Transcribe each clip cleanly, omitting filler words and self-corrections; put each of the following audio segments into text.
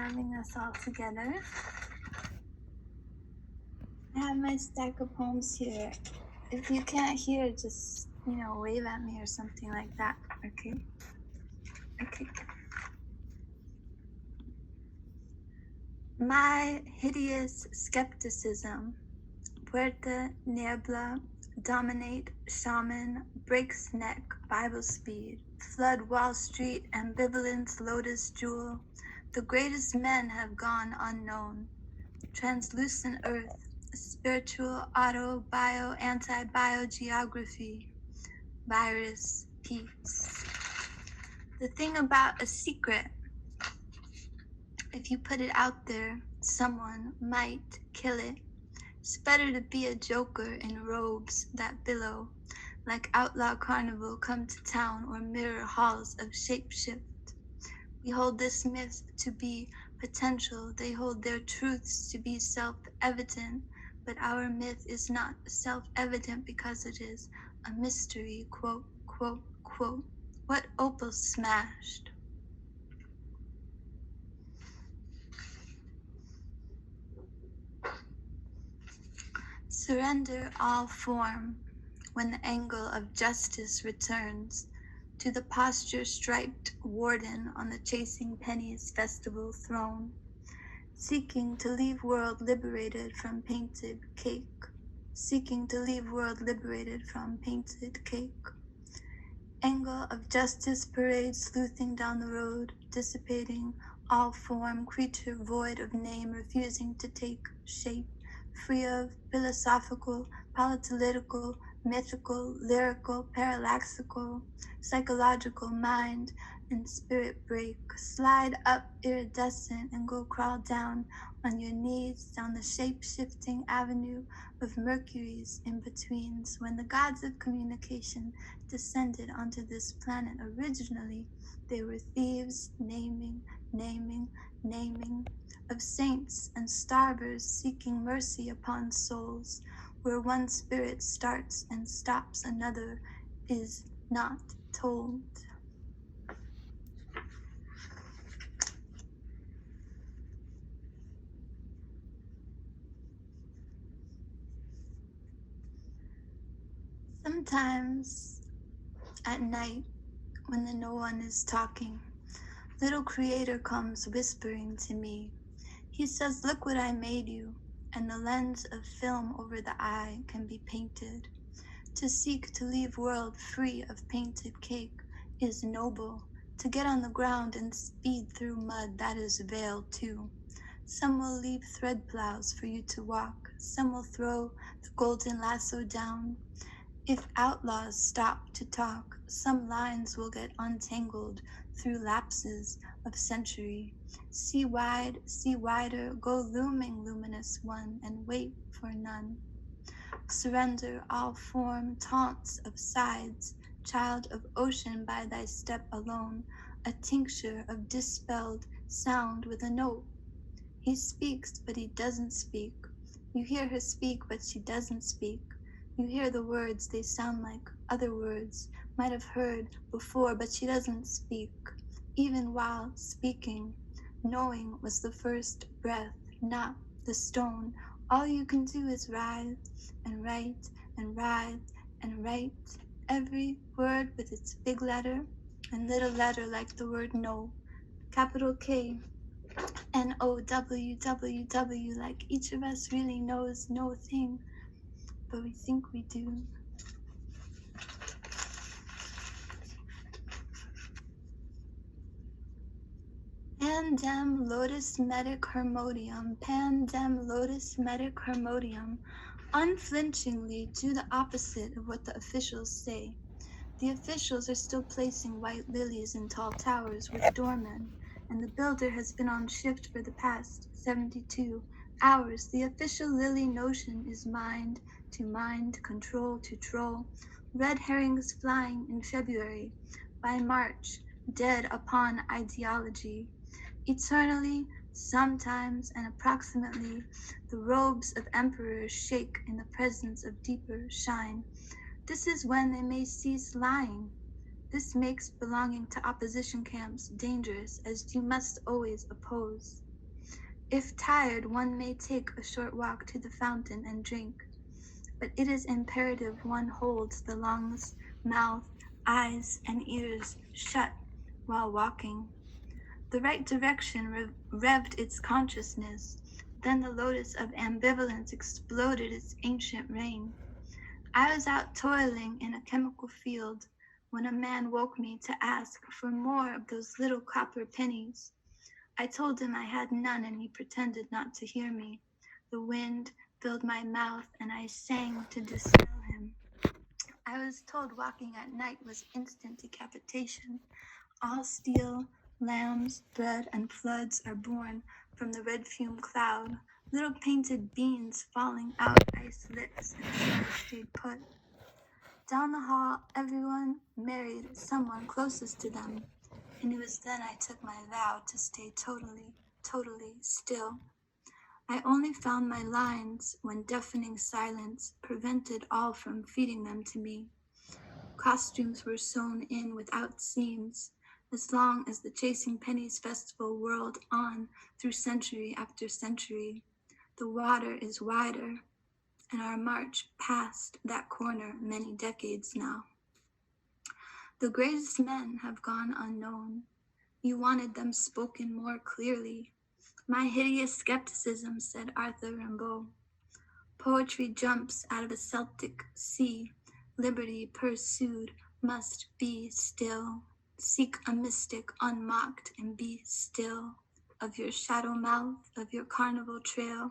having us all together. I have my stack of poems here. If you can't hear, just, wave at me or something like that, okay? Okay. My hideous skepticism. Puerta Niebla, dominate, shaman, breaks neck, Bible speed, flood Wall Street, ambivalence, lotus jewel. The greatest men have gone unknown. Translucent earth, spiritual, auto, bio, anti-bio geography, virus, peace. The thing about a secret, if you put it out there, someone might kill it. It's better to be a joker in robes that billow, like outlaw carnival come to town or mirror halls of shapeshift. We hold this myth to be potential, they hold their truths to be self-evident, but our myth is not self-evident because it is a mystery, quote, quote, quote. What opal smashed? Surrender all form when the angle of justice returns to the posture-striped warden on the chasing pennies festival throne, seeking to leave world liberated from painted cake, seeking to leave world liberated from painted cake. Angle of justice parade sleuthing down the road, dissipating all form, creature void of name, refusing to take shape, free of philosophical, political, mythical, lyrical, parallaxical, psychological mind and spirit break. Slide up iridescent and go crawl down on your knees down the shape-shifting avenue of Mercury's in-betweens. When the gods of communication descended onto this planet originally, they were thieves, naming, of saints and starbirds seeking mercy upon souls. Where one spirit starts and stops, another is not told. Sometimes at night, when the no one is talking, little creator comes whispering to me. He says, look what I made you, and the lens of film over the eye can be painted. To seek to leave world free of painted cake is noble. To get on the ground and speed through mud, that is veil too. Some will leave thread plows for you to walk. Some will throw the golden lasso down. If outlaws stop to talk, some lines will get untangled through lapses of century. See wide, see wider, go looming, luminous one, and wait for none. Surrender all form, taunts of sides, child of ocean by thy step alone, a tincture of dispelled sound with a note. He speaks, but he doesn't speak. You hear her speak, but she doesn't speak. You hear the words, they sound like other words, might have heard before, but she doesn't speak. Even while speaking, knowing was the first breath, not the stone. All you can do is write and write and write and write. Every word with its big letter and little letter like the word no. Capital K, N-O-W-W-W, like each of us really knows no thing, but we think we do. Pandem lotus medic hermodium, pandem lotus medic hermodium, unflinchingly do the opposite of what the officials say. The officials are still placing white lilies in tall towers with doormen, and the builder has been on shift for the past 72 hours. The official lily notion is mind, control to troll. Red herrings flying in February, by March, dead upon ideology. Eternally, sometimes, and approximately, the robes of emperors shake in the presence of deeper shine. This is when they may cease lying. This makes belonging to opposition camps dangerous, as you must always oppose. If tired, one may take a short walk to the fountain and drink, but it is imperative one holds the lungs, mouth, eyes, and ears shut while walking. The right direction revved its consciousness. Then the lotus of ambivalence exploded its ancient rain. I was out toiling in a chemical field when a man woke me to ask for more of those little copper pennies. I told him I had none, and he pretended not to hear me. The wind filled my mouth, and I sang to dispel him. I was told walking at night was instant decapitation. All steel, lambs, bread, and floods are born from the red fume cloud, little painted beans falling out ice lips, and so I stayed put. Down the hall, everyone married someone closest to them, and it was then I took my vow to stay totally, totally still. I only found my lines when deafening silence prevented all from feeding them to me. Costumes were sewn in without seams, as long as the Chasing Pennies festival whirled on through century after century. The water is wider, and our march past that corner many decades now. The greatest men have gone unknown. You wanted them spoken more clearly. My hideous skepticism, said Arthur Rimbaud. Poetry jumps out of a Celtic sea. Liberty pursued must be still. Seek a mystic unmocked and be still. Of your shadow mouth, of your carnival trail,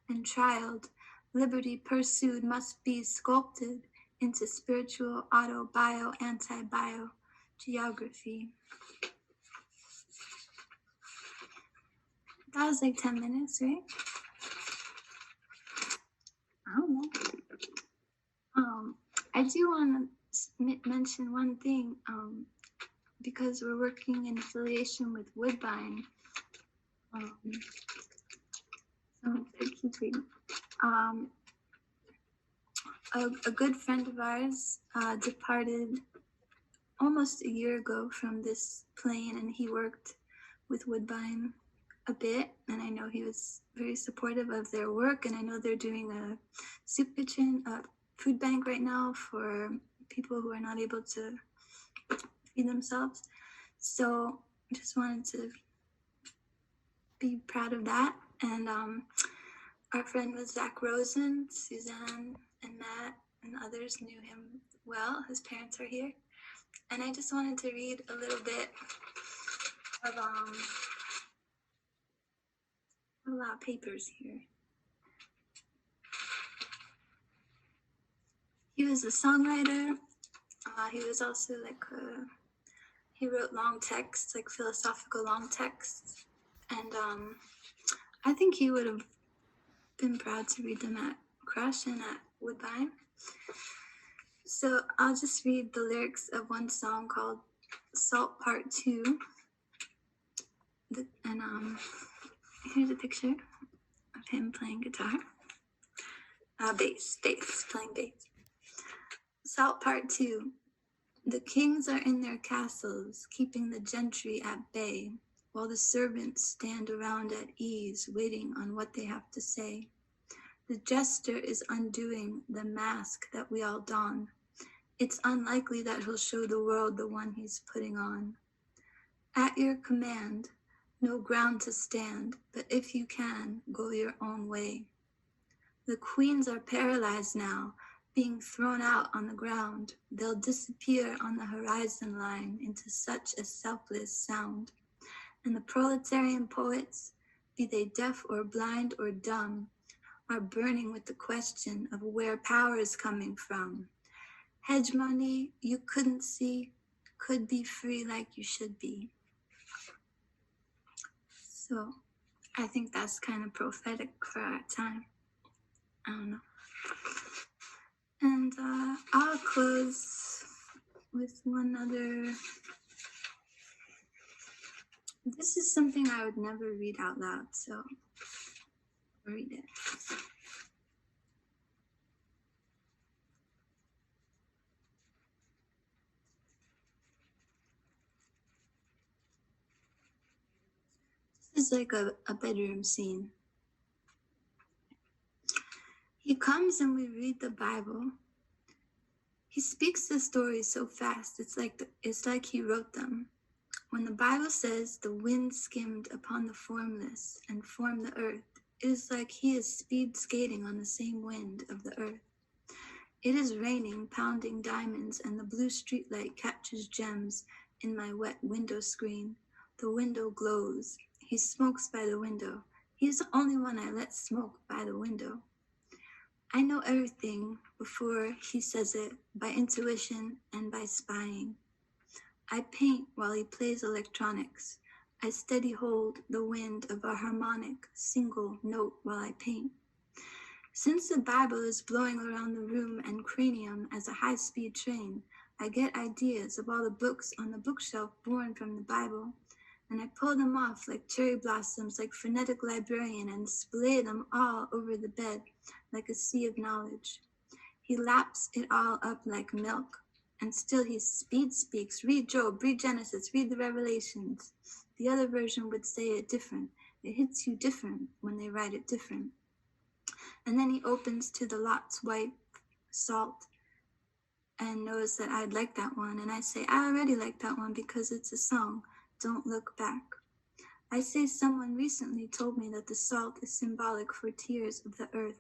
and trialed, liberty pursued must be sculpted into spiritual auto-bio, anti-bio geography. That was like 10 minutes, right? I don't know. I do want to mention one thing, because we're working in affiliation with Woodbine. So keep reading. A good friend of ours departed almost a year ago from this plane, and he worked with Woodbine a bit, and I know he was very supportive of their work, and I know they're doing a soup kitchen, a food bank right now for people who are not able to feed themselves. So I just wanted to be proud of that. And our friend was Zack Rosen. Suzanne and Matt and others knew him well. His parents are here. And I just wanted to read a little bit of a lot of papers here. He was a songwriter. He was also he wrote long texts, like philosophical long texts. And I think he would have been proud to read them at Crush and at Woodbine. So I'll just read the lyrics of one song called Salt Part 2. And here's a picture of him playing guitar. Bass, playing bass. Salt Part 2. The kings are in their castles, keeping the gentry at bay, while the servants stand around at ease, waiting on what they have to say. The jester is undoing the mask that we all don. It's unlikely that he'll show the world the one he's putting on. At your command, no ground to stand, but if you can, go your own way. The queens are paralyzed now, being thrown out on the ground. They'll disappear on the horizon line into such a selfless sound. And the proletarian poets, be they deaf or blind or dumb, are burning with the question of where power is coming from. Hegemony you couldn't see could be free like you should be. So I think that's kind of prophetic for our time. I don't know. And I'll close with one other. This is something I would never read out loud, so I'll read it. This is like a bedroom scene. He comes and we read the Bible. He speaks the stories so fast, it's like he wrote them. When the Bible says the wind skimmed upon the formless and formed the earth, it is like he is speed skating on the same wind of the earth. It is raining, pounding diamonds, and the blue streetlight catches gems in my wet window screen. The window glows. He smokes by the window. He's the only one I let smoke by the window. I know everything before he says it, by intuition and by spying. I paint while he plays electronics. I steady hold the wind of a harmonic, single note while I paint. Since the Bible is blowing around the room and cranium as a high-speed train, I get ideas of all the books on the bookshelf born from the Bible, and I pull them off like cherry blossoms, like frenetic librarian, and splay them all over the bed like a sea of knowledge. He laps it all up like milk, and still he speed speaks. Read Job, read Genesis, read the Revelations. The other version would say it different. It hits you different when they write it different. And then he opens to the Lot's wife, Salt, and knows that I'd like that one. And I say, I already like that one because it's a song, Don't Look Back. I say someone recently told me that the salt is symbolic for tears of the earth.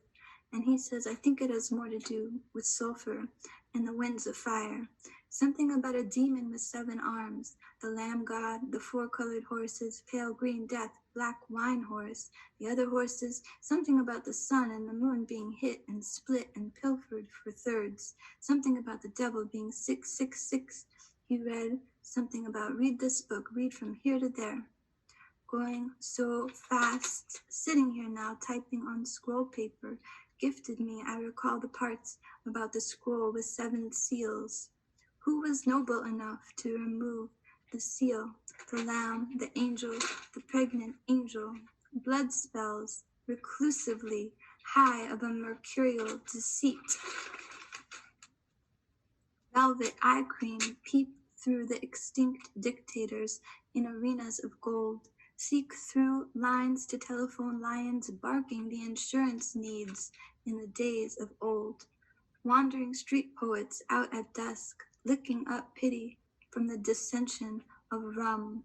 And he says, I think it has more to do with sulfur and the winds of fire. Something about a demon with 7 arms, the lamb god, the 4-colored horses, pale green death, black wine horse, the other horses, something about the sun and the moon being hit and split and pilfered for thirds, something about the devil being 666. He read something about read this book, read from here to there. Going so fast, sitting here now, typing on scroll paper, gifted me, I recall the parts about the scroll with 7 seals. Who was noble enough to remove the seal, the lamb, the angel, the pregnant angel, blood spells, reclusively, high of a mercurial deceit. Velvet eye cream peep through the extinct dictators in arenas of gold, seek through lines to telephone lions barking the insurance needs in the days of old. Wandering street poets out at dusk, licking up pity from the dissension of rum.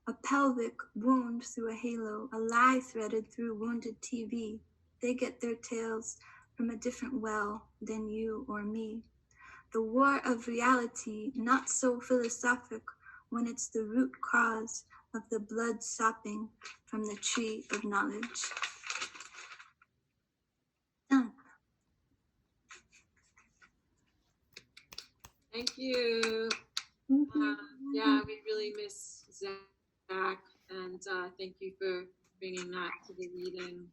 A pelvic wound through a halo, a lie threaded through wounded TV. They get their tales from a different well than you or me. The war of reality, not so philosophic when it's the root cause of the blood sopping from the tree of knowledge. Done. Thank you. Yeah, we really miss Zack, and thank you for bringing that to the reading.